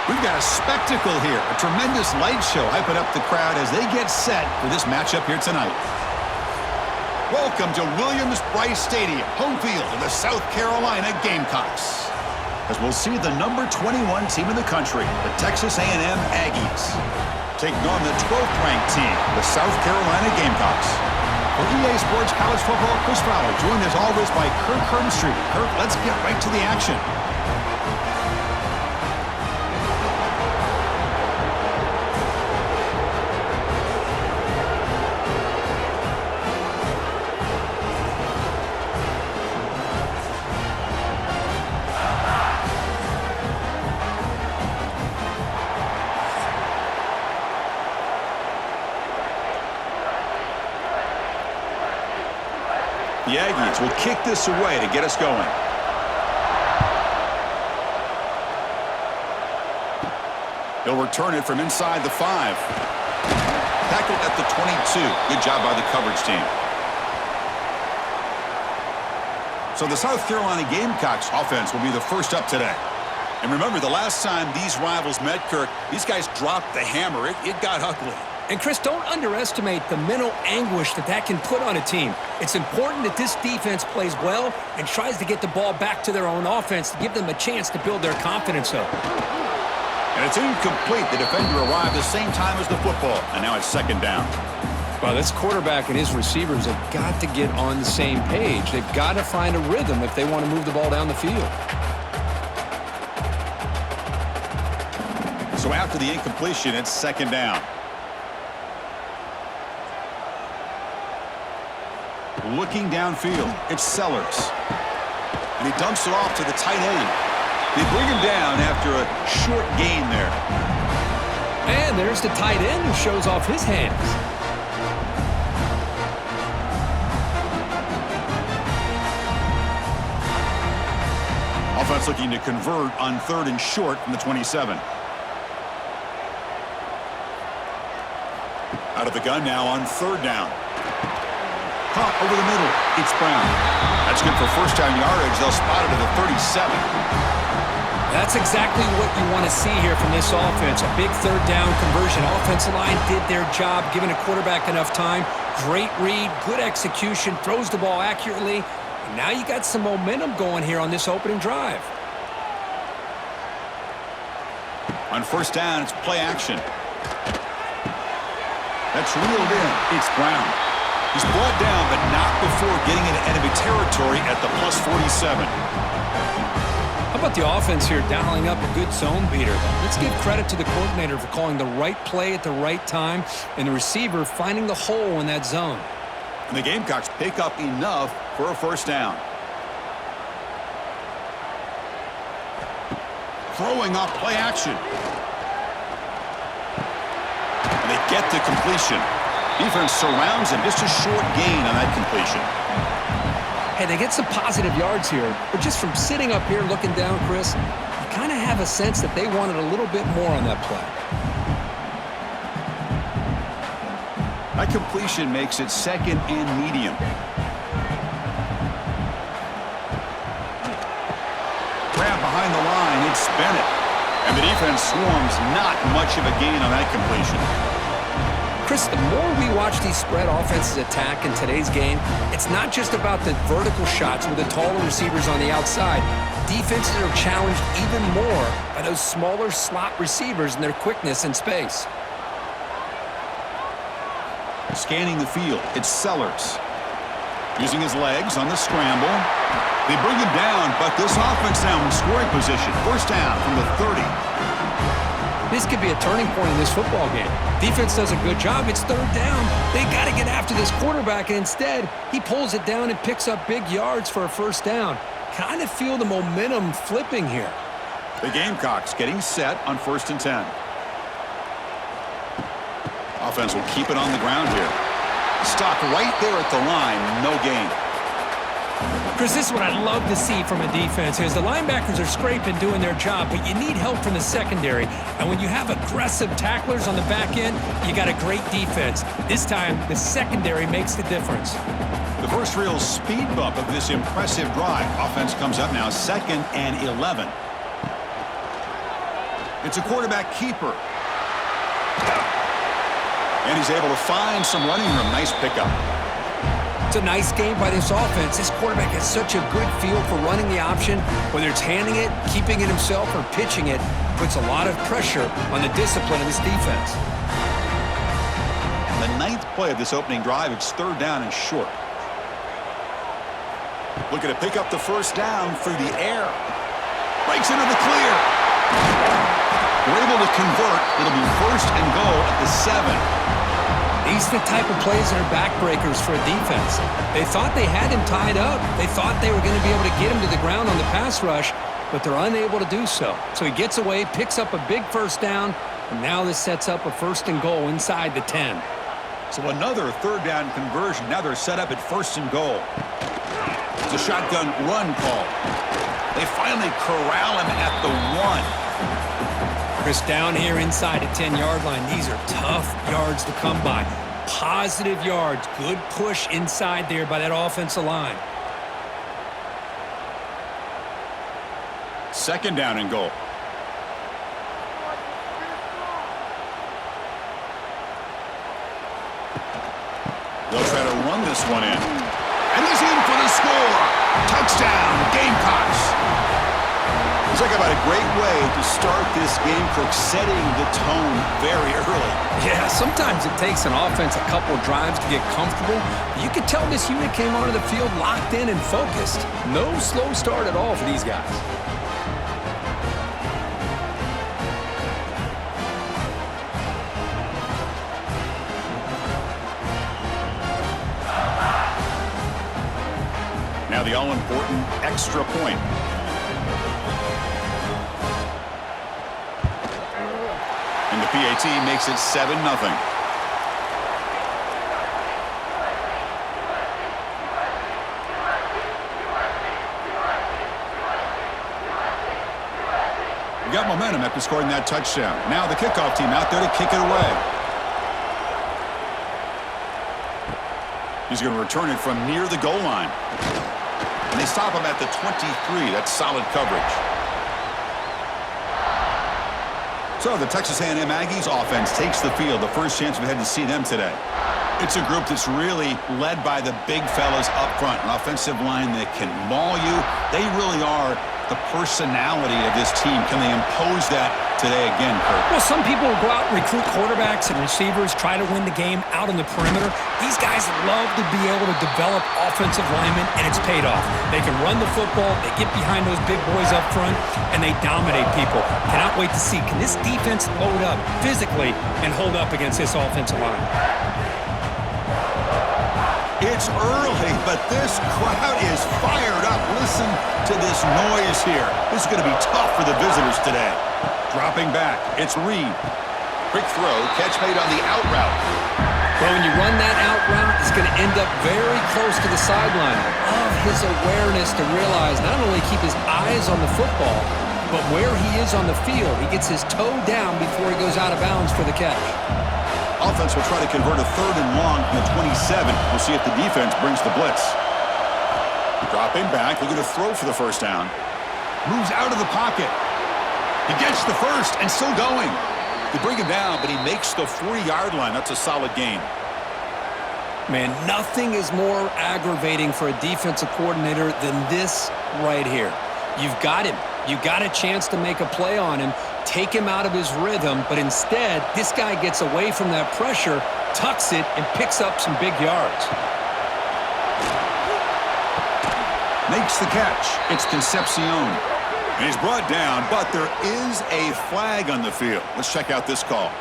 We've got a spectacle here, a tremendous light show hyping up the crowd as they get set for this matchup here tonight. Welcome to Williams-Brice Stadium, home field of the South Carolina Gamecocks. As we'll see the number 21 team in the country, the Texas A&M Aggies, taking on the 12th ranked team, the South Carolina Gamecocks. For EA Sports College Football, Chris Fowler, joined as always by Kirk Hermstreet. Kirk, let's get right to the action. The Aggies will kick this away to get us going. He'll return it from inside the 5. Tackled at the 22. Good job by the coverage team. So the South Carolina Gamecocks offense will be the first up today. And remember, the last time these rivals met, Kirk, these guys dropped the hammer. It got ugly. And, Chris, don't underestimate the mental anguish that can put on a team. It's important that this defense plays well and tries to get the ball back to their own offense to give them a chance to build their confidence up. And it's incomplete. The defender arrived the same time as the football, and now it's second down. Well, this quarterback and his receivers have got to get on the same page. They've got to find a rhythm if they want to move the ball down the field. So after the incompletion, it's second down. Looking downfield, it's Sellers. And he dumps it off to the tight end. They bring him down after a short gain there. And there's the tight end who shows off his hands. Offense looking to convert on 3rd and short from the 27. Out of the gun now on 3rd down. Caught over the middle. It's Brown. That's good for first down yardage. They'll spot it at the 37. That's exactly what you want to see here from this offense. A big 3rd down conversion. Offensive line did their job, giving a quarterback enough time. Great read, good execution, throws the ball accurately. And now you got some momentum going here on this opening drive. On 1st down, it's play action. That's reeled in. It's Brown. He's brought down, but not before getting into enemy territory at the plus 47. How about the offense here dialing up a good zone beater? Let's give credit to the coordinator for calling the right play at the right time and the receiver finding the hole in that zone. And the Gamecocks pick up enough for a 1st down. Throwing off play action. And they get the completion. Defense surrounds him. Just a short gain on that completion. Hey, they get some positive yards here, but just from sitting up here looking down, Chris, you kind of have a sense that they wanted a little bit more on that play. That completion makes it 2nd and medium. Grab behind the line. It's Bennett. And the defense swarms. Not much of a gain on that completion. Chris, the more we watch these spread offenses attack in today's game, it's not just about the vertical shots with the taller receivers on the outside. Defenses are challenged even more by those smaller slot receivers and their quickness in space. Scanning the field, it's Sellers. Using his legs on the scramble. They bring him down, but this offense now in scoring position. 1st down from the 30. This could be a turning point in this football game. Defense does a good job. It's 3rd down. They got to get after this quarterback, and instead, he pulls it down and picks up big yards for a 1st down. Kind of feel the momentum flipping here. The Gamecocks getting set on 1st and 10. Offense will keep it on the ground here. Stopped right there at the line. No gain. Chris, this is what I love to see from a defense is the linebackers are scraping, doing their job, but you need help from the secondary. And when you have aggressive tacklers on the back end, you got a great defense. This time, the secondary makes the difference. The first real speed bump of this impressive drive. Offense comes up now 2nd and 11. It's a quarterback keeper. And he's able to find some running room. Nice pickup. It's a nice game by this offense. This quarterback has such a good feel for running the option. Whether it's handing it, keeping it himself, or pitching it, puts a lot of pressure on the discipline of this defense. The 9th play of this opening drive, it's 3rd down and short. Looking to pick up the first down through the air. Breaks into the clear. We're able to convert. It'll be 1st and goal at the 7. These are the type of plays that are backbreakers for a defense. They thought they had him tied up. They thought they were going to be able to get him to the ground on the pass rush, but they're unable to do so. So he gets away, picks up a big first down, and now this sets up a 1st and goal inside the 10. So another 3rd down conversion. Now they're set up at 1st and goal. It's a shotgun run call. They finally corral him at the 1. Chris, down here inside the 10-yard line, these are tough yards to come by. Positive yards, good push inside there by that offensive line. 2nd down and goal. They'll try to run this one in. And he's in for the score. Touchdown, Gamecocks. Talk about a great way to start this game, Kirk, setting the tone very early. Yeah, sometimes it takes an offense a couple drives to get comfortable. You could tell this unit came onto the field locked in and focused. No slow start at all for these guys. Now the all-important extra point. And the PAT makes it 7-0. We got momentum after scoring that touchdown. Now the kickoff team out there to kick it away. He's going to return it from near the goal line. And they stop him at the 23. That's solid coverage. So the Texas A&M Aggies offense takes the field. The first chance we've had to see them today. It's a group that's really led by the big fellas up front. An offensive line that can maul you. They really are the personality of this team. Can they impose that today again, Kurt? Well, some people will go out and recruit quarterbacks and receivers, try to win the game out on the perimeter. These guys love to be able to develop offensive linemen, and it's paid off. They can run the football, they get behind those big boys up front, and they dominate people. Cannot wait to see, can this defense load up physically and hold up against this offensive line? It's early, but this crowd is fired up. Listen to this noise here. This is going to be tough for the visitors today. Dropping back, it's Reed. Quick throw, catch made on the out route. Well, when you run that out route, it's going to end up very close to the sideline. Love his awareness to realize not only keep his eyes on the football, but where he is on the field. He gets his toe down before he goes out of bounds for the catch. Offense will try to convert a 3rd and long from the 27. We'll see if the defense brings the blitz. Dropping back, looking to throw for the first down. Moves out of the pocket. He gets the first and still going. They bring him down, but he makes the 40-yard line. That's a solid gain. Man, nothing is more aggravating for a defensive coordinator than this right here. You've got him. You got a chance to make a play on him, take him out of his rhythm, but instead, this guy gets away from that pressure, tucks it, and picks up some big yards. Makes the catch. It's Concepcion. And he's brought down, but there is a flag on the field. Let's check out this call.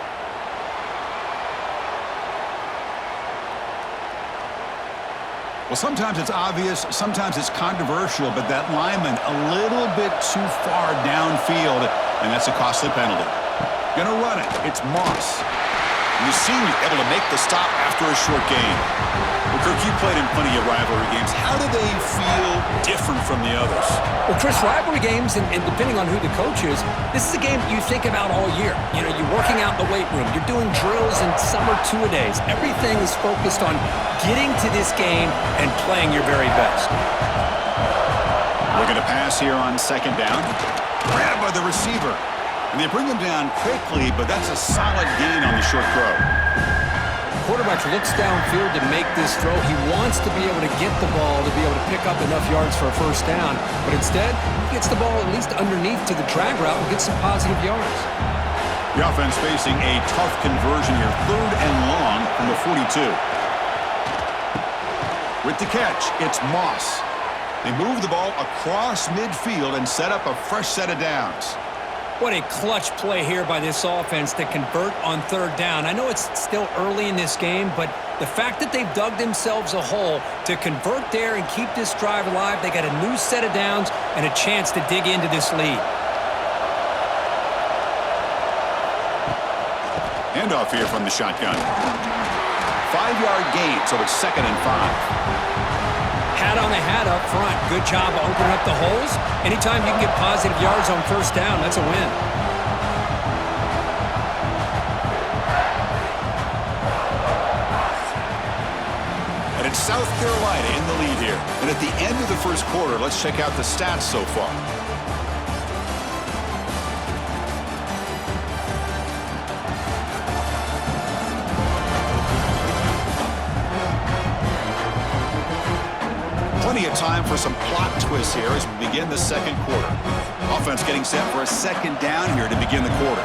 Well, sometimes it's obvious, sometimes it's controversial, but that lineman a little bit too far downfield, and that's a costly penalty. Gonna run it. It's Moss. And the senior able to make the stop after a short gain. Well, Kirk, you played in plenty of rivalry games. How do they feel different from the others? Well, Chris, rivalry games, and depending on who the coach is, this is a game you think about all year. You know, you're working out in the weight room. You're doing drills and summer two-a-days. Everything is focused on getting to this game and playing your very best. Looking to pass here on 2nd down. Grab by the receiver. And they bring him down quickly, but that's a solid gain on the short throw. Quarterback looks downfield to make this throw. He wants to be able to get the ball to be able to pick up enough yards for a first down, but instead, he gets the ball at least underneath to the drag route and gets some positive yards. The offense facing a tough conversion here, 3rd and long from the 42. With the catch, it's Moss. They move the ball across midfield and set up a fresh set of downs. What a clutch play here by this offense to convert on 3rd down. I know it's still early in this game, but the fact that they've dug themselves a hole to convert there and keep this drive alive, they got a new set of downs and a chance to dig into this lead. Handoff here from the shotgun. 5-yard gain, so it's 2nd and 5. Hat on the hat up front. Good job of opening up the holes. Anytime you can get positive yards on 1st down, that's a win. And it's South Carolina in the lead here. And at the end of the 1st quarter, let's check out the stats so far. Plenty of time for some plot twists here as we begin the 2nd quarter. Offense getting set for a 2nd down here to begin the quarter.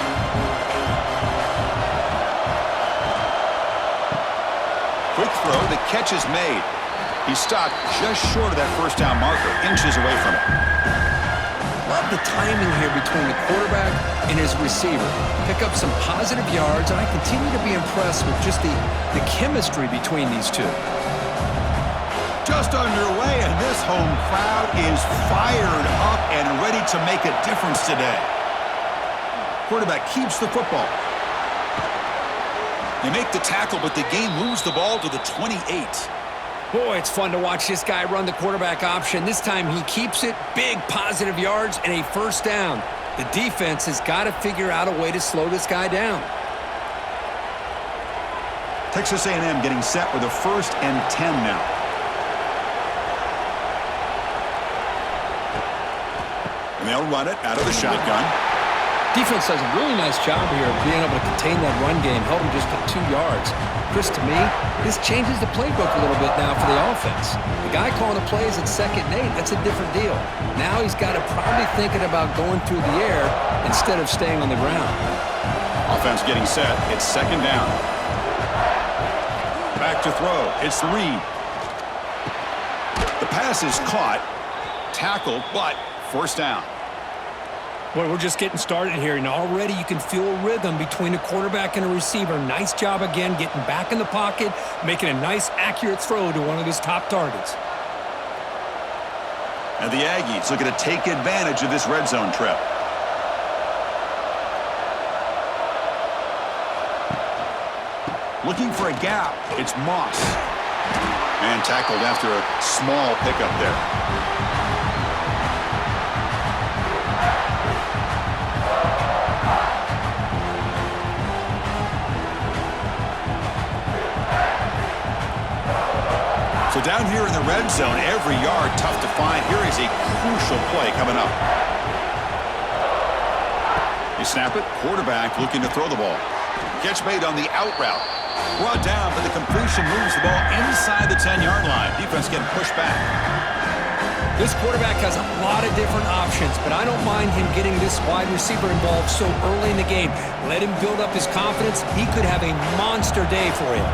Quick throw, the catch is made. He's stopped just short of that 1st down marker, inches away from it. Love the timing here between the quarterback and his receiver. Pick up some positive yards, and I continue to be impressed with just the chemistry between these two. Just underway, and this home crowd is fired up and ready to make a difference today. Quarterback keeps the football. They make the tackle, but the game moves the ball to the 28. Boy, it's fun to watch this guy run the quarterback option. This time he keeps it, big positive yards, and a 1st down. The defense has got to figure out a way to slow this guy down. Texas A&M getting set with a 1st and 10 now. And they'll run it out of the shotgun. Defense does a really nice job here of being able to contain that run game, held him just to 2 yards. Chris, to me, this changes the playbook a little bit now for the offense. The guy calling the plays at 2nd and 8, that's a different deal. Now he's got to probably thinking about going through the air instead of staying on the ground. Offense getting set. It's 2nd down. Back to throw. It's Reed. The pass is caught, tackled, but 1st down. Boy, we're just getting started here, and already you can feel a rhythm between a quarterback and a receiver. Nice job again getting back in the pocket, making a nice, accurate throw to one of his top targets. And the Aggies looking to take advantage of this red zone trip. Looking for a gap. It's Moss. And tackled after a small pickup there. So down here in the red zone, every yard tough to find. Here is a crucial play coming up. They snap it. Quarterback looking to throw the ball. Catch made on the out route. Brought down, but the completion moves the ball inside the 10-yard line. Defense getting pushed back. This quarterback has a lot of different options, but I don't mind him getting this wide receiver involved so early in the game. Let him build up his confidence. He could have a monster day for him.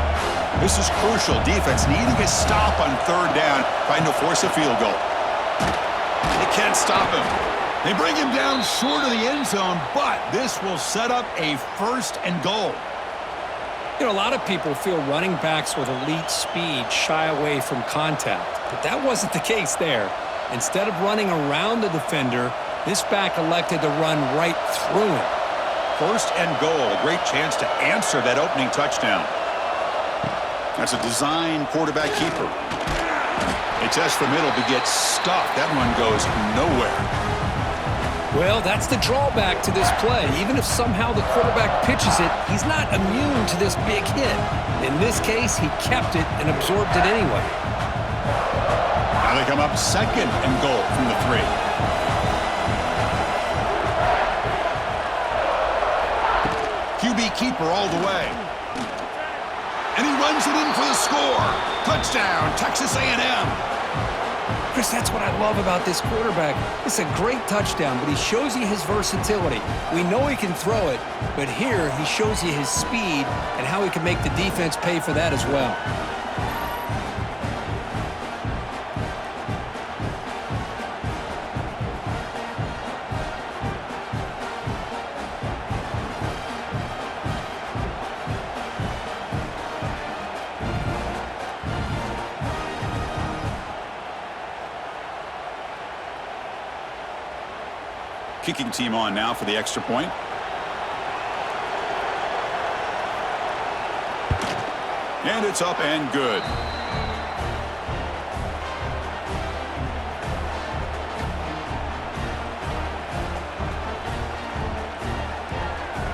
This is crucial. Defense needing a stop on 3rd down, trying to force a field goal. They can't stop him. They bring him down short of the end zone, but this will set up a 1st and goal. You know, a lot of people feel running backs with elite speed shy away from contact, but that wasn't the case there. Instead of running around the defender, this back elected to run right through him. 1st and goal, a great chance to answer that opening touchdown. That's a design quarterback keeper. They test the middle, but gets stuffed. That one goes nowhere. Well, that's the drawback to this play. Even if somehow the quarterback pitches it, he's not immune to this big hit. In this case, he kept it and absorbed it anyway. Now they come up 2nd and goal from the 3. QB keeper all the way. And he runs it in for the score. Touchdown, Texas A&M. Chris, that's what I love about this quarterback. It's a great touchdown, but he shows you his versatility. We know he can throw it, but here he shows you his speed and how he can make the defense pay for that as well. Kicking team on now for the extra point. And it's up and good.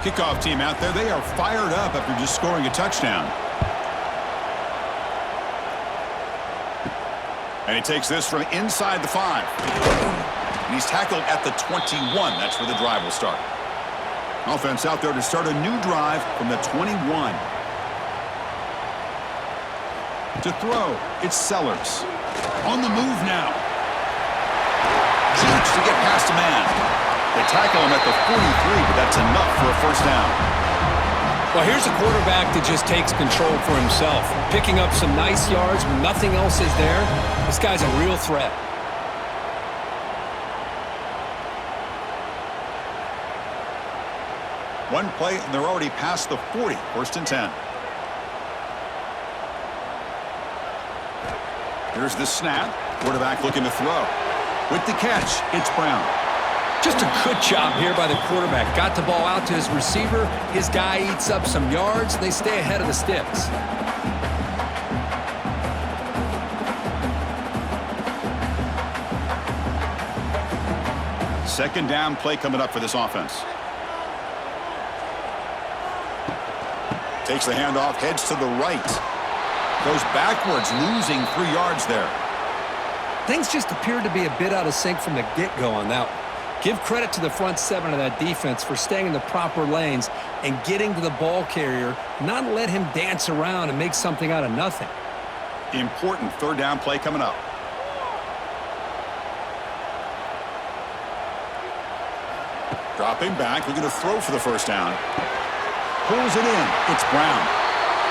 Kickoff team out there, they are fired up after just scoring a touchdown. And he takes this from inside the 5. And he's tackled at the 21. That's where the drive will start. Offense out there to start a new drive from the 21. To throw, it's Sellers. On the move now. Jukes to get past a man. They tackle him at the 43, but that's enough for a first down. Well, here's a quarterback that just takes control for himself. Picking up some nice yards when nothing else is there. This guy's a real threat. One play, and they're already past the 40. First and 10. Here's the snap. Quarterback looking to throw. With the catch, it's Brown. Just a good job here by the quarterback. Got the ball out to his receiver. His guy eats up some yards. They stay ahead of the sticks. Second down play coming up for this offense. Takes the handoff, heads to the right. Goes backwards, losing 3 yards there. Things just appeared to be a bit out of sync from the get-go on that one. Give credit to the front 7 of that defense for staying in the proper lanes and getting to the ball carrier, not let him dance around and make something out of nothing. Important third down play coming up. Dropping back, looking to throw for the first down. Pulls it in. It's Brown.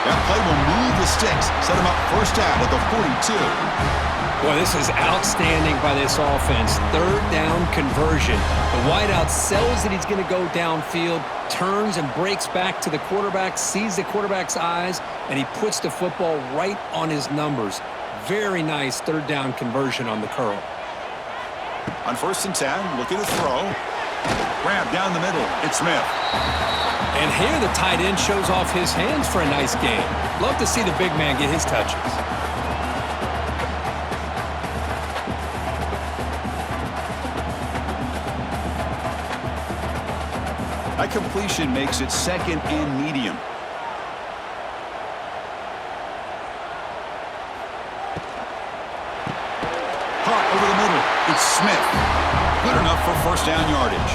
That play will move the sticks. Set him up first down at the 42. Boy, this is outstanding by this offense. Third down conversion. The wideout sells that he's going to go downfield, turns and breaks back to the quarterback, sees the quarterback's eyes, and he puts the football right on his numbers. Very nice third down conversion on the curl. On first and 10, looking to throw. Grab down the middle. It's Smith. And here the tight end shows off his hands for a nice game. Love to see the big man get his touches. That completion makes it second and medium. Caught over the middle. It's Smith. Good enough for first down yardage.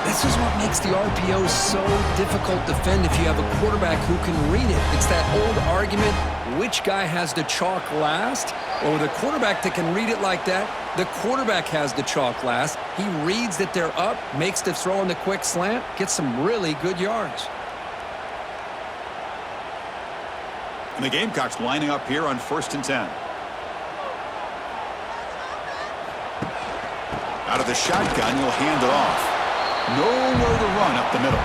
This is what makes the RPO so difficult to defend if you have a quarterback who can read it. It's that old argument, which guy has the chalk last? Or the quarterback that can read it like that, the quarterback has the chalk last. He reads that they're up, makes the throw on the quick slant, gets some really good yards. And the Gamecocks lining up here on first and 10. Out of the shotgun, you'll hand it off. Nowhere to run up the middle.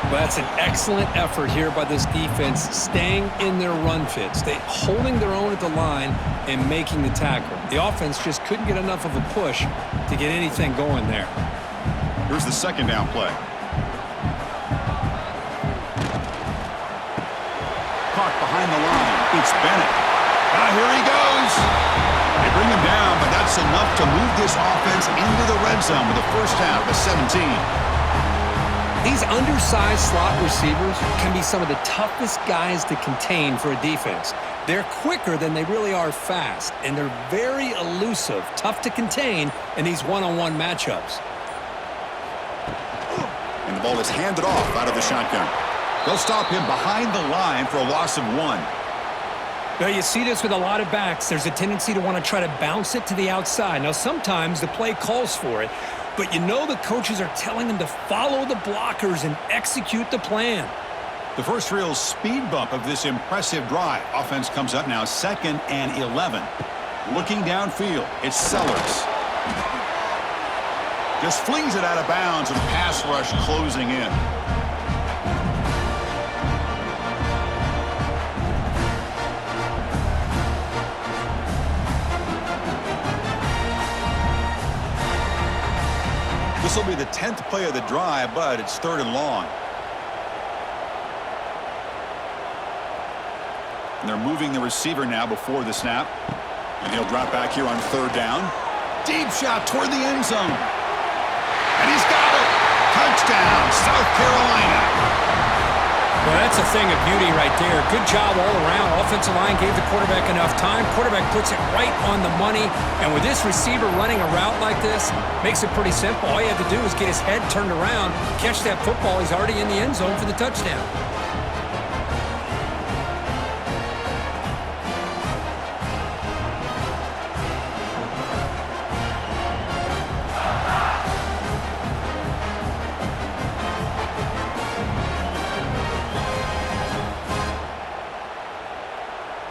But that's an excellent effort here by this defense, staying in their run fits. They holding their own at the line and making the tackle. The offense just couldn't get enough of a push to get anything going there. Here's the second down play. Caught behind the line. It's Bennett. Here he goes. They bring him down, but that's enough to move this offense into the red zone with a first down of 17. These undersized slot receivers can be some of the toughest guys to contain for a defense. They're quicker than they really are fast, and they're very elusive, tough to contain in these one-on-one matchups. And the ball is handed off out of the shotgun. They'll stop him behind the line for a loss of 1. Now, you see this with a lot of backs. There's a tendency to want to try to bounce it to the outside. Now, sometimes the play calls for it, but you know the coaches are telling them to follow the blockers and execute the plan. The first real speed bump of this impressive drive. Offense comes up now 2nd and 11. Looking downfield, it's Sellers. Just flings it out of bounds and pass rush closing in. This will be the 10th play of the drive, but it's 3rd and long. And they're moving the receiver now before the snap. And he'll drop back here on 3rd down. Deep shot toward the end zone. And he's got it. Touchdown, South Carolina. Well, that's a thing of beauty right there. Good job all around. Offensive line gave the quarterback enough time. Quarterback puts it right on the money. And with this receiver running a route like this, makes it pretty simple. All you have to do is get his head turned around, catch that football. He's already in the end zone for the touchdown.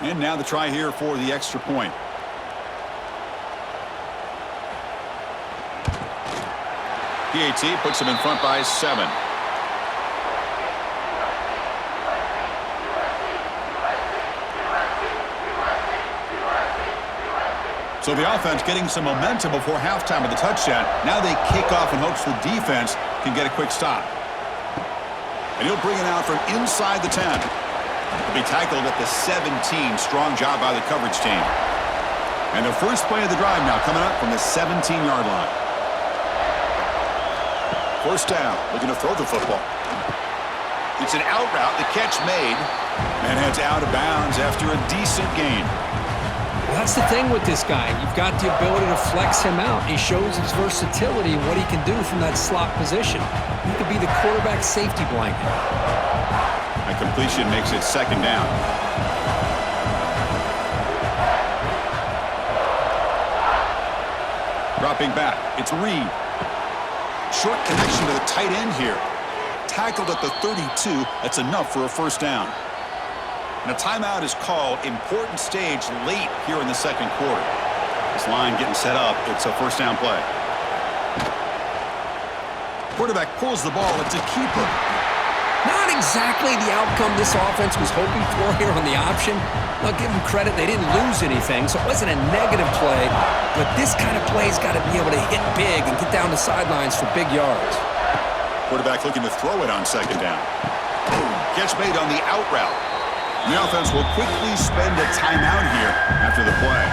And now the try here for the extra point. PAT puts him in front by 7. So the offense getting some momentum before halftime of the touchdown. Now they kick off in hopes the defense can get a quick stop. And he'll bring it out from inside the 10. He'll be tackled at the 17. Strong job by the coverage team. And the first play of the drive now coming up from the 17-yard line. First down, looking to throw the football. It's an out route, the catch made, and heads out of bounds after a decent gain. Well, that's the thing with this guy. You've got the ability to flex him out. He shows his versatility and what he can do from that slot position. He could be the quarterback safety blanket. A completion makes it 2nd down. Dropping back, it's Reed. Short connection to the tight end here. Tackled at the 32, that's enough for a first down. And a timeout is called. Important stage late here in the 2nd quarter. This line getting set up, it's a first down play. Quarterback pulls the ball, it's a keeper. Not exactly the outcome this offense was hoping for here on the option. I'll give them credit, they didn't lose anything, so it wasn't a negative play. But this kind of play's got to be able to hit big and get down the sidelines for big yards. Quarterback looking to throw it on 2nd down. Catch made on the out route. The offense will quickly spend a timeout here after the play.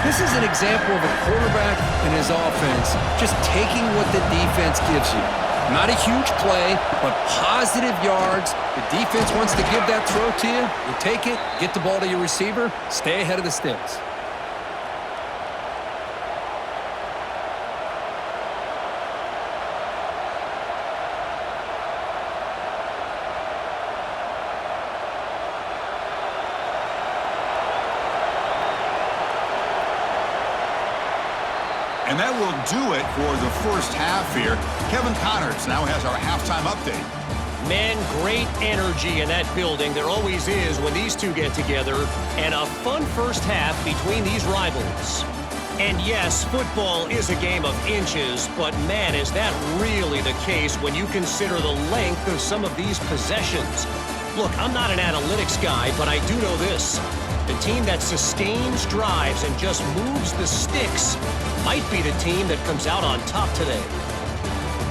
This is an example of a quarterback and his offense just taking what the defense gives you. Not a huge play, but positive yards. The defense wants to give that throw to you. You take it, get the ball to your receiver, stay ahead of the sticks. And that will do it for the first half here. Kevin Connors now has our halftime update. Man, great energy in that building. There always is when these two get together. And a fun first half between these rivals. And yes, football is a game of inches, but man, is that really the case when you consider the length of some of these possessions. Look, I'm not an analytics guy, but I do know this. The team that sustains drives and just moves the sticks might be the team that comes out on top today.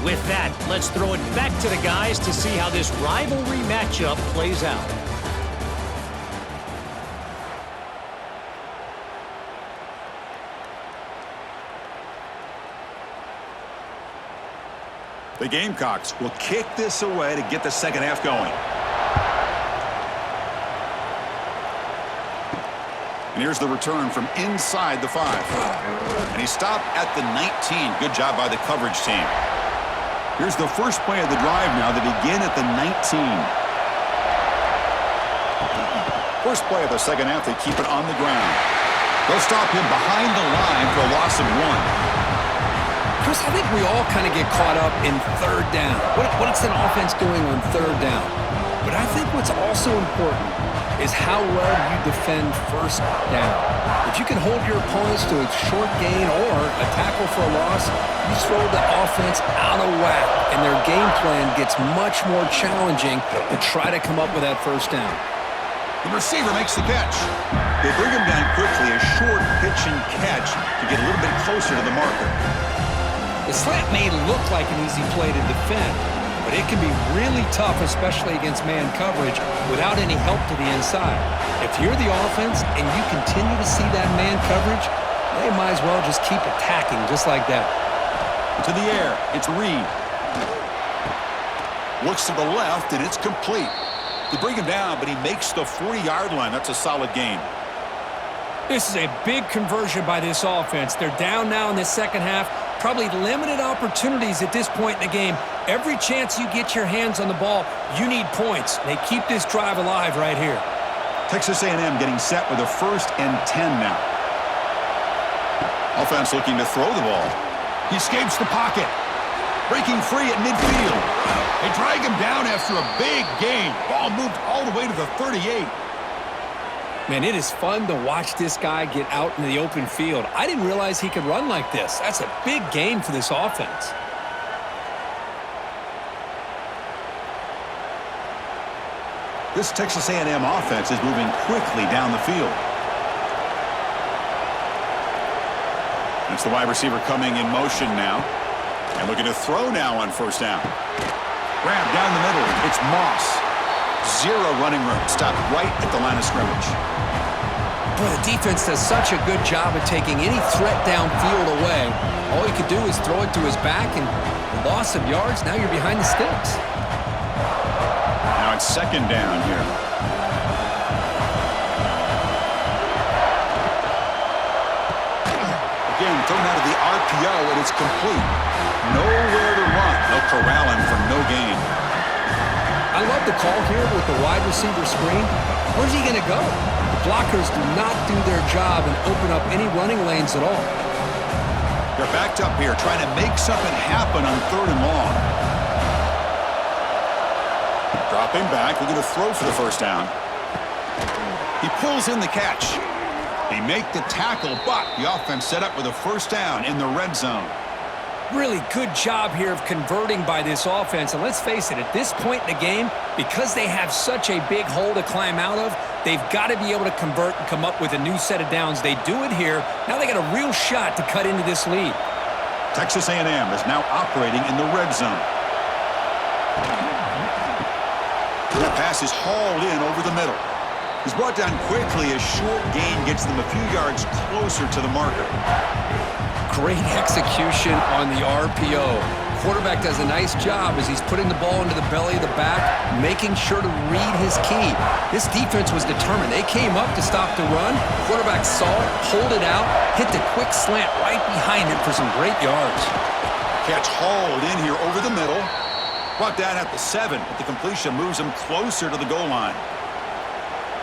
With that, let's throw it back to the guys to see how this rivalry matchup plays out. The Gamecocks will kick this away to get the second half going. And here's the return from inside the 5. And he stopped at the 19. Good job by the coverage team. Here's the first play of the drive now. They begin at the 19. First play of the second half, they keep it on the ground. They'll stop him behind the line for a loss of 1. Chris, I think we all kind of get caught up in third down. What's an offense doing on third down? But I think what's also important is how well you defend first down. If you can hold your opponents to a short gain or a tackle for a loss, you throw the offense out of whack, and their game plan gets much more challenging to try to come up with that first down. The receiver makes the catch. They bring him down quickly, a short pitch and catch to get a little bit closer to the marker. The slant may look like an easy play to defend, but it can be really tough, especially against man coverage, without any help to the inside. If you're the offense and you continue to see that man coverage, they might as well just keep attacking just like that. To the air, it's Reed. Looks to the left, and it's complete. They bring him down, but he makes the 40-yard line. That's a solid gain. This is a big conversion by this offense. They're down now in the second half. Probably limited opportunities at this point in the game. Every chance you get your hands on the ball, you need points. They keep this drive alive right here. Texas A&M getting set with a 1st and 10 now. Offense looking to throw the ball. He escapes the pocket. Breaking free at midfield. They drag him down after a big gain. Ball moved all the way to the 38. Man, it is fun to watch this guy get out in the open field. I didn't realize he could run like this. That's a big gain for this offense. This Texas A&M offense is moving quickly down the field. It's the wide receiver coming in motion now. And looking to throw now on first down. Grab down the middle. It's Moss. 0 running room. Stopped right at the line of scrimmage. Boy, the defense does such a good job of taking any threat downfield away. All he could do is throw it to his back, and loss of yards, now you're behind the sticks. Now it's second down here. Again, thrown out of the RPO, and it's complete. Nowhere to run. They'll corral him for no gain. I love the call here with the wide receiver screen. Where's he going to go? The blockers do not do their job and open up any running lanes at all. They're backed up here, trying to make something happen on 3rd and long. Dropping back, looking to throw for the first down. He pulls in the catch. They make the tackle, but the offense set up with a first down in the red zone. Really good job here of converting by this offense. And let's face it, at this point in the game, because they have such a big hole to climb out of, they've got to be able to convert and come up with a new set of downs. They do it here. Now they got a real shot to cut into this lead. Texas A&M is now operating in the red zone. The pass is hauled in over the middle. He's brought down quickly. A short gain gets them a few yards closer to the marker. Great execution on the RPO. Quarterback does a nice job as he's putting the ball into the belly of the back, making sure to read his key. This defense was determined. They came up to stop the run. Quarterback saw it, pulled it out, hit the quick slant right behind it for some great yards. Catch hauled in here over the middle. Brought down at the 7, but the completion moves him closer to the goal line.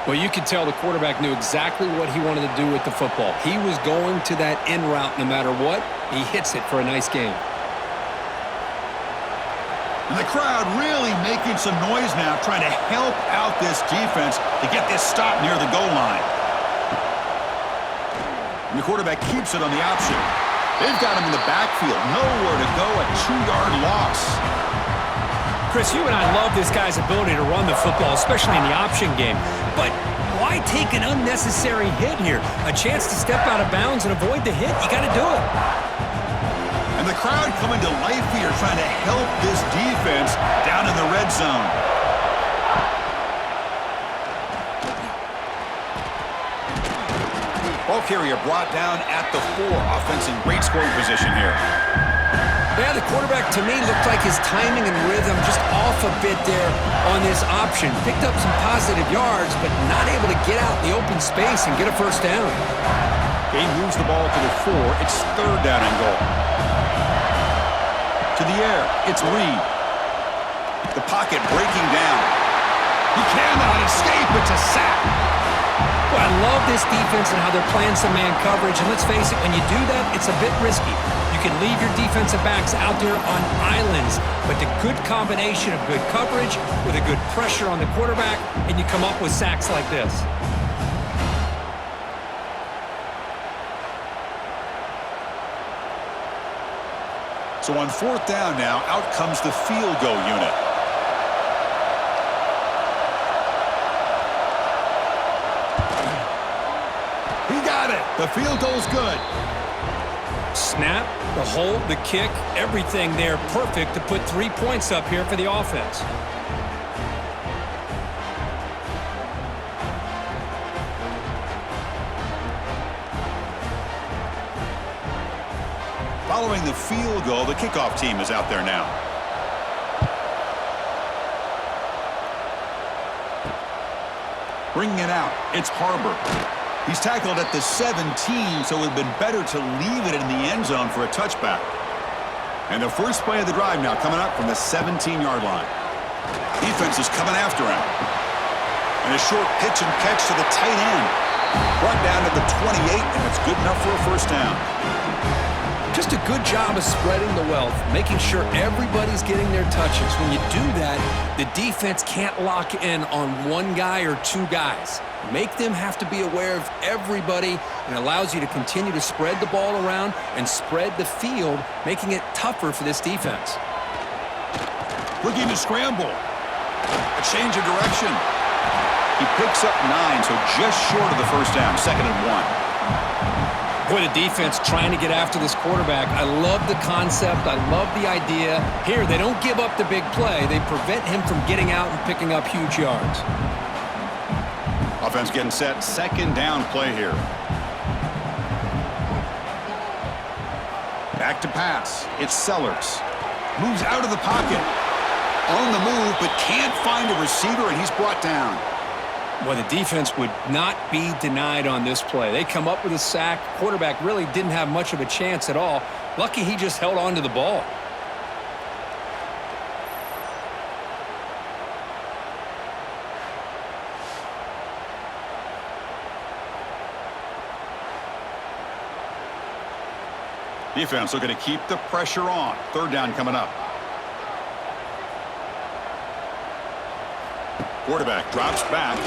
Well, you could tell the quarterback knew exactly what he wanted to do with the football. He was going to that in route no matter what. He hits it for a nice gain. And the crowd really making some noise now, trying to help out this defense to get this stop near the goal line. And the quarterback keeps it on the option. They've got him in the backfield. Nowhere to go, a 2-yard loss. Chris, you and I love this guy's ability to run the football, especially in the option game. But why take an unnecessary hit here? A chance to step out of bounds and avoid the hit, you got to do it. And the crowd coming to life here, trying to help this defense down in the red zone. Ball carrier brought down at the 4. Offense in great scoring position here. Yeah, the quarterback, to me, looked like his timing and rhythm just off a bit there on this option. Picked up some positive yards, but not able to get out in the open space and get a first down. He moves the ball to the 4. It's 3rd down and goal. To the air. It's Reed. The pocket breaking down. He cannot escape. It's a sack. Well, I love this defense and how they're playing some man coverage. And let's face it, when you do that, it's a bit risky. You can leave your defensive backs out there on islands, but the good combination of good coverage with a good pressure on the quarterback, and you come up with sacks like this. So on 4th down now, out comes the field goal unit. He got it. The field goal's good. Snap, the hold, the kick, everything there perfect to put 3 points up here for the offense. Following the field goal, the kickoff team is out there now. Bringing it out, it's Harbor. He's tackled at the 17, so it would have been better to leave it in the end zone for a touchback. And the first play of the drive now coming up from the 17-yard line. Defense is coming after him. And a short pitch and catch to the tight end. Brought down to the 28, and it's good enough for a first down. Just a good job of spreading the wealth, making sure everybody's getting their touches. When you do that, the defense can't lock in on one guy or two guys. Make them have to be aware of everybody, and allows you to continue to spread the ball around and spread the field, making it tougher for this defense. Looking to scramble. A change of direction. He picks up 9, so just short of the first down, 2nd and 1. Boy, the defense trying to get after this quarterback. I love the concept. I love the idea. Here, they don't give up the big play. They prevent him from getting out and picking up huge yards. Offense getting set. 2nd down play here. Back to pass. It's Sellers. Moves out of the pocket. On the move, but can't find a receiver, and he's brought down. Well, the defense would not be denied on this play. They come up with a sack. Quarterback really didn't have much of a chance at all. Lucky he just held on to the ball. Defense looking to keep the pressure on. 3rd down coming up. Quarterback drops back.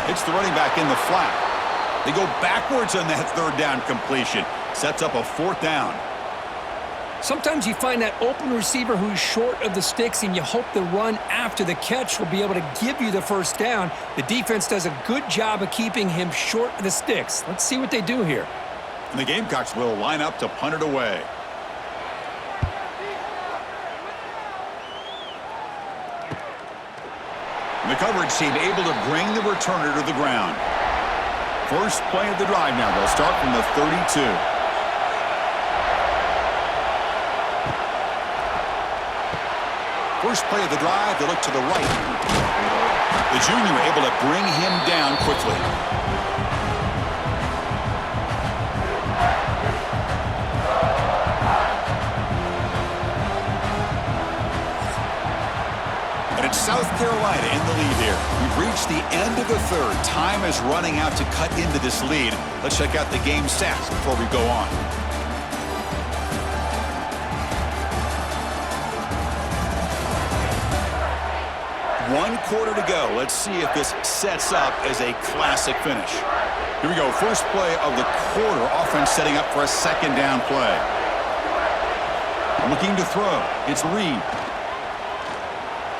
Hits the running back in the flat. They go backwards on that 3rd down completion. Sets up a 4th down. Sometimes you find that open receiver who's short of the sticks, and you hope the run after the catch will be able to give you the first down. The defense does a good job of keeping him short of the sticks. Let's see what they do here. And the Gamecocks will line up to punt it away. And the coverage team able to bring the returner to the ground. First play of the drive now. They'll start from the 32. First play of the drive, they look to the right. The junior able to bring him down quickly. And it's South Carolina in the lead here. We've reached the end of the 3rd. Time is running out to cut into this lead. Let's check out the game stats before we go on. One quarter to go. Let's see if this sets up as a classic finish. Here we go. First play of the quarter. Offense setting up for a 2nd down play. Looking to throw. It's Reed.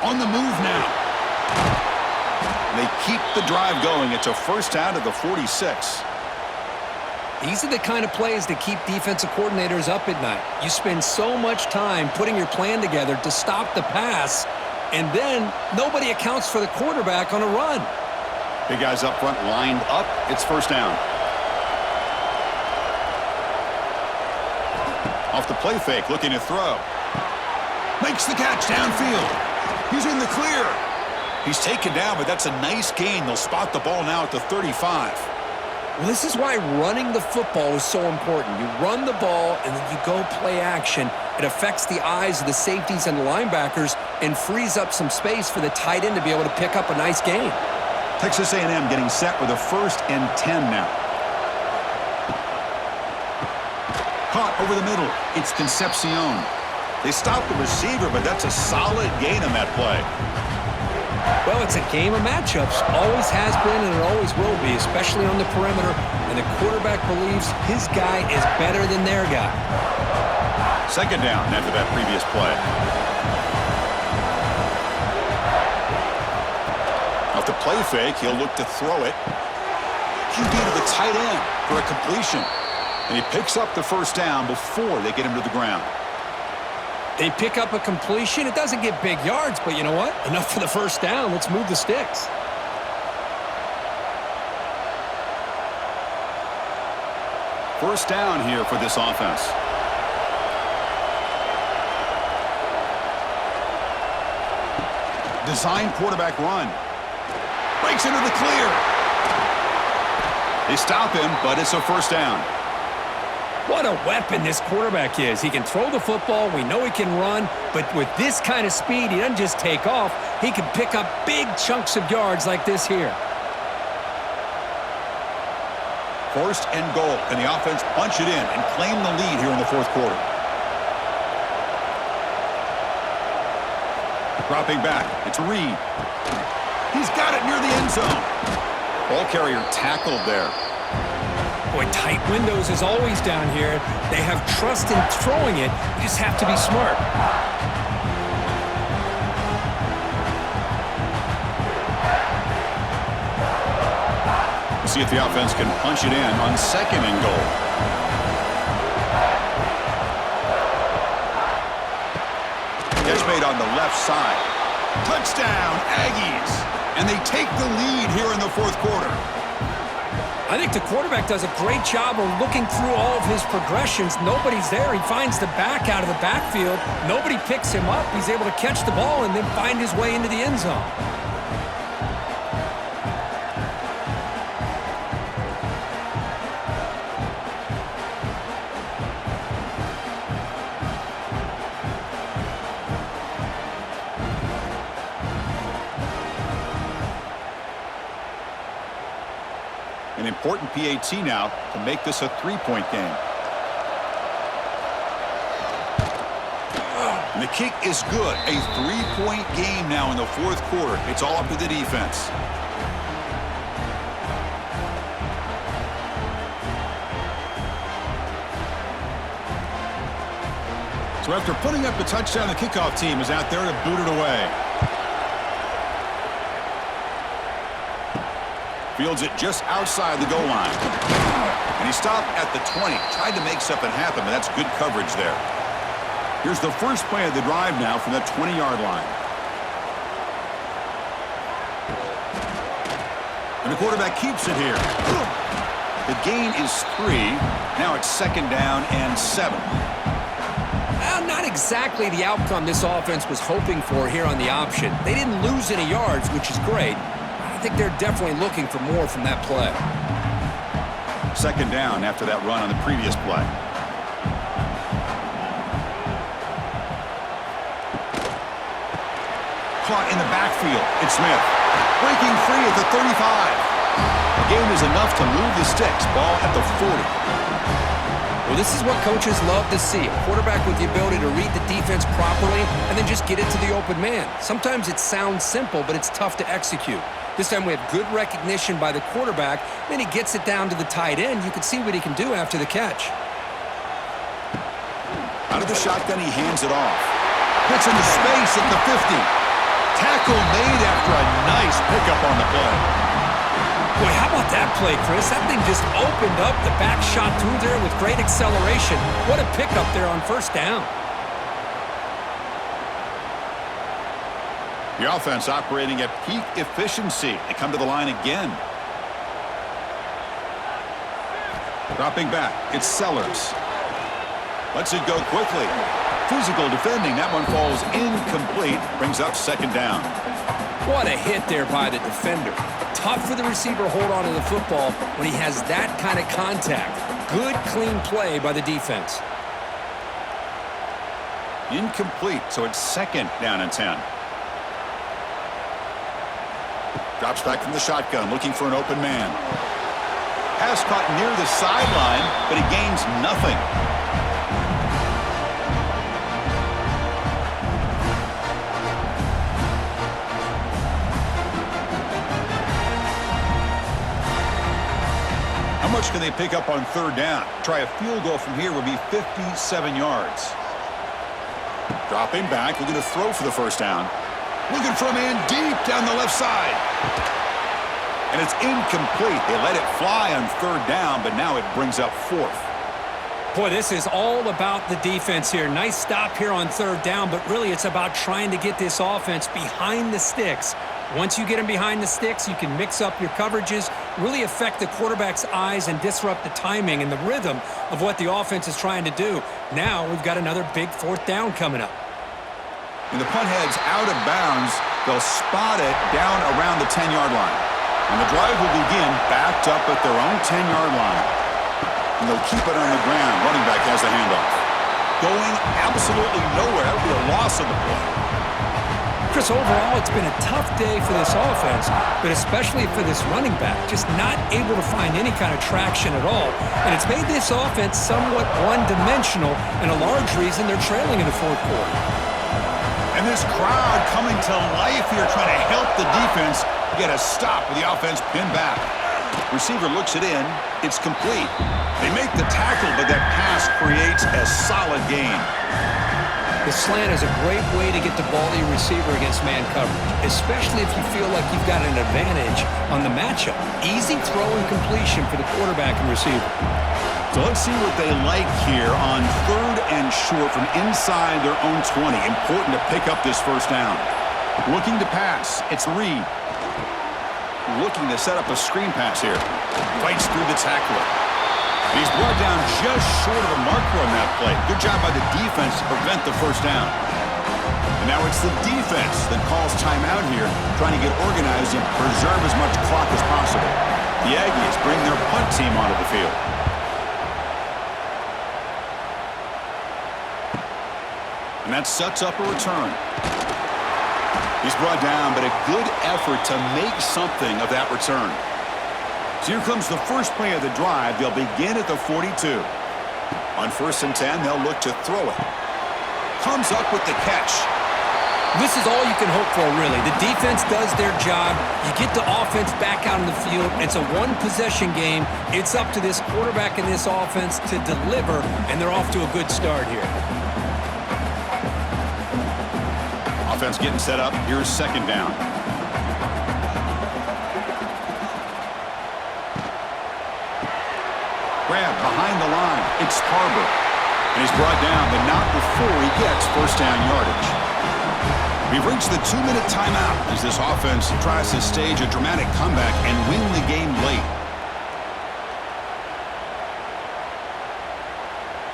On the move now. They keep the drive going. It's a first down to the 46. These are the kind of plays that keep defensive coordinators up at night. You spend so much time putting your plan together to stop the pass, and then nobody accounts for the quarterback on a run. Big guys up front lined up. It's first down. Off the play fake, looking to throw. Makes the catch downfield. He's in the clear. He's taken down, but that's a nice gain. They'll spot the ball now at the 35. Well, this is why running the football is so important. You run the ball, and then you go play action. It affects the eyes of the safeties and the linebackers and frees up some space for the tight end to be able to pick up a nice gain. Texas A&M getting set with a 1st and 10 now. Caught over the middle. It's Concepcion. They stopped the receiver, but that's a solid gain on that play. Well, it's a game of matchups. Always has been and it always will be, especially on the perimeter. And the quarterback believes his guy is better than their guy. 2nd down after that previous play. Off the play fake, he'll look to throw it. QB to the tight end for a completion. And he picks up the 1st down before they get him to the ground. They pick up a completion. It doesn't get big yards, but you know what? Enough for the 1st down. Let's move the sticks. First down here for this offense. Design quarterback run. Breaks into the clear. They stop him, but it's a 1st down. What a weapon this quarterback is. He can throw the football. We know he can run. But with this kind of speed, he doesn't just take off. He can pick up big chunks of yards like this here. 1st and goal. Can the offense punch it in and claim the lead here in the 4th quarter? Dropping back. It's Reed. He's got it near the end zone. Ball carrier tackled there. Boy, tight windows is always down here. They have trust in throwing it. You just have to be smart. See if the offense can punch it in on 2nd and goal. Catch made on the left side. Touchdown, Aggies. And they take the lead here in the 4th quarter. I think the quarterback does a great job of looking through all of his progressions. Nobody's there. He finds the back out of the backfield. Nobody picks him up. He's able to catch the ball and then find his way into the end zone. An important PAT now to make this a 3-point game. And the kick is good. A 3-point game now in the 4th quarter. It's all up to the defense. So after putting up the touchdown, the kickoff team is out there to boot it away. Fields it just outside the goal line. And he stopped at the 20. Tried to make something happen, but that's good coverage there. Here's the first play of the drive now from the 20-yard line. And the quarterback keeps it here. The gain is 3. Now it's 2nd down and 7. Well, not exactly the outcome this offense was hoping for here on the option. They didn't lose any yards, which is great. I think they're definitely looking for more from that play. 2nd down after that run on the previous play. Caught in the backfield. It's Smith. Breaking free at the 35. The gain is enough to move the sticks. Ball at the 40. Well, this is what coaches love to see. A quarterback with the ability to read the defense properly and then just get it to the open man. Sometimes it sounds simple, but it's tough to execute. This time we have good recognition by the quarterback. Then he gets it down to the tight end. You can see what he can do after the catch. Out of the shotgun, he hands it off. Gets into space at the 50. Tackle made after a nice pickup on the play. Boy, how about that play, Chris? That thing just opened up. The back shot through there with great acceleration. What a pickup there on 1st down. The offense operating at peak efficiency. They come to the line again. Dropping back, it's Sellers. Lets it go quickly. Physical defending. That one falls incomplete. Brings up 2nd down. What a hit there by the defender. Tough for the receiver to hold on to the football when he has that kind of contact. Good, clean play by the defense. Incomplete, so it's 2nd down and 10. Drops back from the shotgun, looking for an open man. Pass caught near the sideline, but he gains nothing. How much can they pick up on 3rd down? Try a field goal from here would be 57 yards. Dropping back, looking to throw for the 1st down. Looking for a man deep down the left side. And it's incomplete. They let it fly on 3rd down, but now it brings up 4th. Boy, this is all about the defense here. Nice stop here on 3rd down, but really it's about trying to get this offense behind the sticks. Once you get them behind the sticks, you can mix up your coverages, really affect the quarterback's eyes and disrupt the timing and the rhythm of what the offense is trying to do. Now we've got another big 4th down coming up. And the punt heads out of bounds. They'll spot it down around the 10-yard line. And the drive will begin backed up at their own 10-yard line. And they'll keep it on the ground. Running back has the handoff. Going absolutely nowhere. That would be a loss of the play. Chris, overall, it's been a tough day for this offense, but especially for this running back, just not able to find any kind of traction at all. And it's made this offense somewhat one-dimensional, and a large reason they're trailing in the 4th quarter. And this crowd coming to life here, trying to help the defense get a stop with the offense pinned back. Receiver looks it in. It's complete. They make the tackle, but that pass creates a solid gain. The slant is a great way to get the ball to your receiver against man coverage, especially if you feel like you've got an advantage on the matchup. Easy throw and completion for the quarterback and receiver. So let's see what they like here on 3rd and short from inside their own 20. Important to pick up this 1st down. Looking to pass. It's Reed. Looking to set up a screen pass here. Fights through the tackler. And he's brought down just short of a marker on that play. Good job by the defense to prevent the 1st down. And now it's the defense that calls timeout here, trying to get organized and preserve as much clock as possible. The Aggies bring their punt team onto the field. And that sets up a return. He's brought down, but a good effort to make something of that return. So here comes the first play of the drive. They'll begin at the 42. On 1st and 10, they'll look to throw it. Comes up with the catch. This is all you can hope for, really. The defense does their job. You get the offense back out on the field. It's a one-possession game. It's up to this quarterback and this offense to deliver, and they're off to a good start here. Offense getting set up. Here's 2nd down. Grab behind the line. It's Harbor. And he's brought down, but not before he gets 1st down yardage. We've reached the 2-minute timeout as this offense tries to stage a dramatic comeback and win the game late.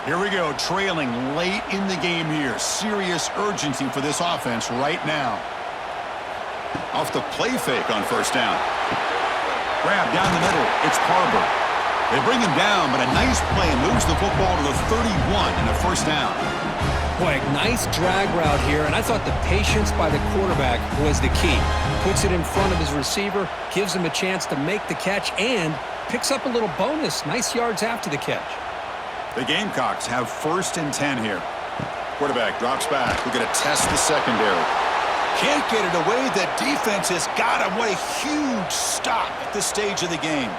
Here we go, trailing late in the game here. Serious urgency for this offense right now. Off the play fake on 1st down. Grab down the middle. It's Harbor. They bring him down, but a nice play moves the football to the 31 and a 1st down. Boy, nice drag route here, and I thought the patience by the quarterback was the key. Puts it in front of his receiver, gives him a chance to make the catch, and picks up a little bonus. Nice yards after the catch. The Gamecocks have 1st and 10 here. Quarterback drops back. We're going to test the secondary. Can't get it away. The defense has got him. What a huge stop at this stage of the game.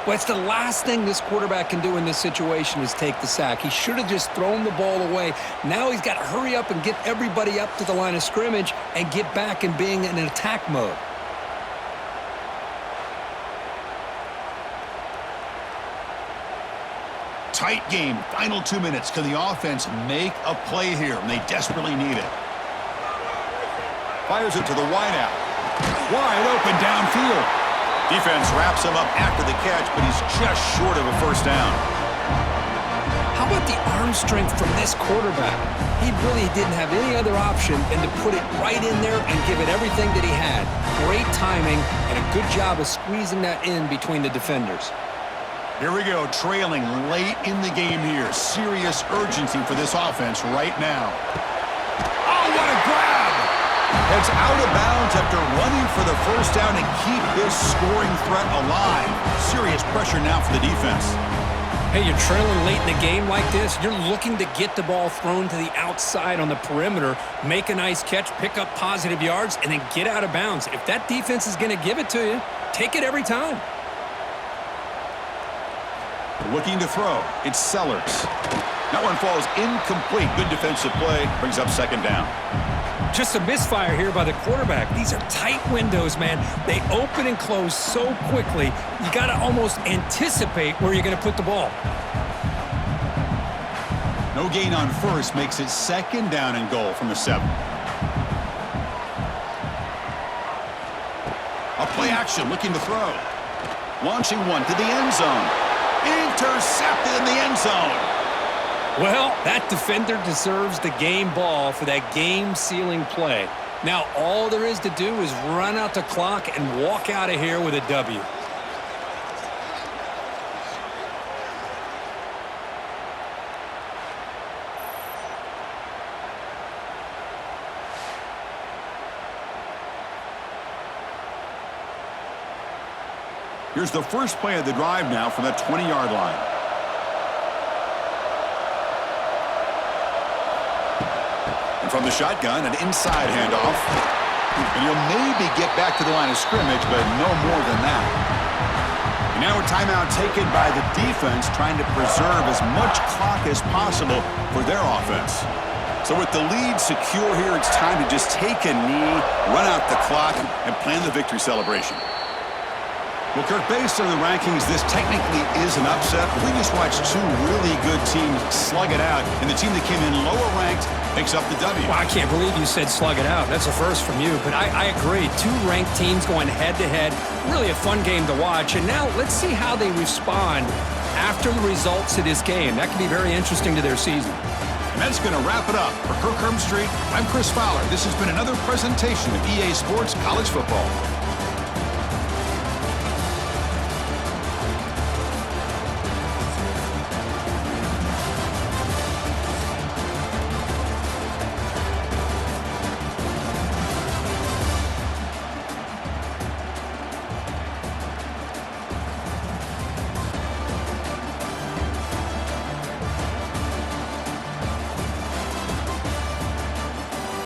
Well, it's the last thing this quarterback can do in this situation is take the sack. He should have just thrown the ball away. Now he's got to hurry up and get everybody up to the line of scrimmage and get back in being in an attack mode. Tight game. Final 2 minutes. Can the offense make a play here? And they desperately need it. Fires it to the wideout. Wide open downfield. Defense wraps him up after the catch, but he's just short of a 1st down. How about the arm strength from this quarterback? He really didn't have any other option than to put it right in there and give it everything that he had. Great timing and a good job of squeezing that in between the defenders. Here we go, trailing late in the game here. Serious urgency for this offense right now. it's out of bounds after running for the first down to keep this scoring threat alive. Serious pressure now for the defense. Hey, you're trailing late in the game like this. You're looking to get the ball thrown to the outside on the perimeter, make a nice catch, pick up positive yards, and then get out of bounds. If that defense is going to give it to you, take it every time. Looking to throw. It's Sellers. That one falls incomplete. Good defensive play. Brings up second down. Just a misfire here by the quarterback. These are tight windows, man. They open and close so quickly, you got to almost anticipate where you're going to put the ball. No gain on first makes it second down and goal from the 7. A play action looking to throw. Launching one to the end zone. Intercepted in the end zone. Well, that defender deserves the game ball for that game-sealing play. Now, all there is to do is run out the clock and walk out of here with a W. Here's the first play of the drive now from the 20-yard line. And from the shotgun, an inside handoff. And you'll maybe get back to the line of scrimmage, but no more than that. And now a timeout taken by the defense, trying to preserve as much clock as possible for their offense. So with the lead secure here, it's time to just take a knee, run out the clock, and plan the victory celebration. Well, Kirk, based on the rankings, this technically is an upset, but we just watched two really good teams slug it out, and the team that came in lower ranked picks up the W. Well, I can't believe you said slug it out. That's a first from you, but I agree. Two ranked teams going head-to-head. Really a fun game to watch, and now let's see how they respond after the results of this game. That could be very interesting to their season. And that's going to wrap it up. For Kirk Street, I'm Chris Fowler. This has been another presentation of EA Sports College Football.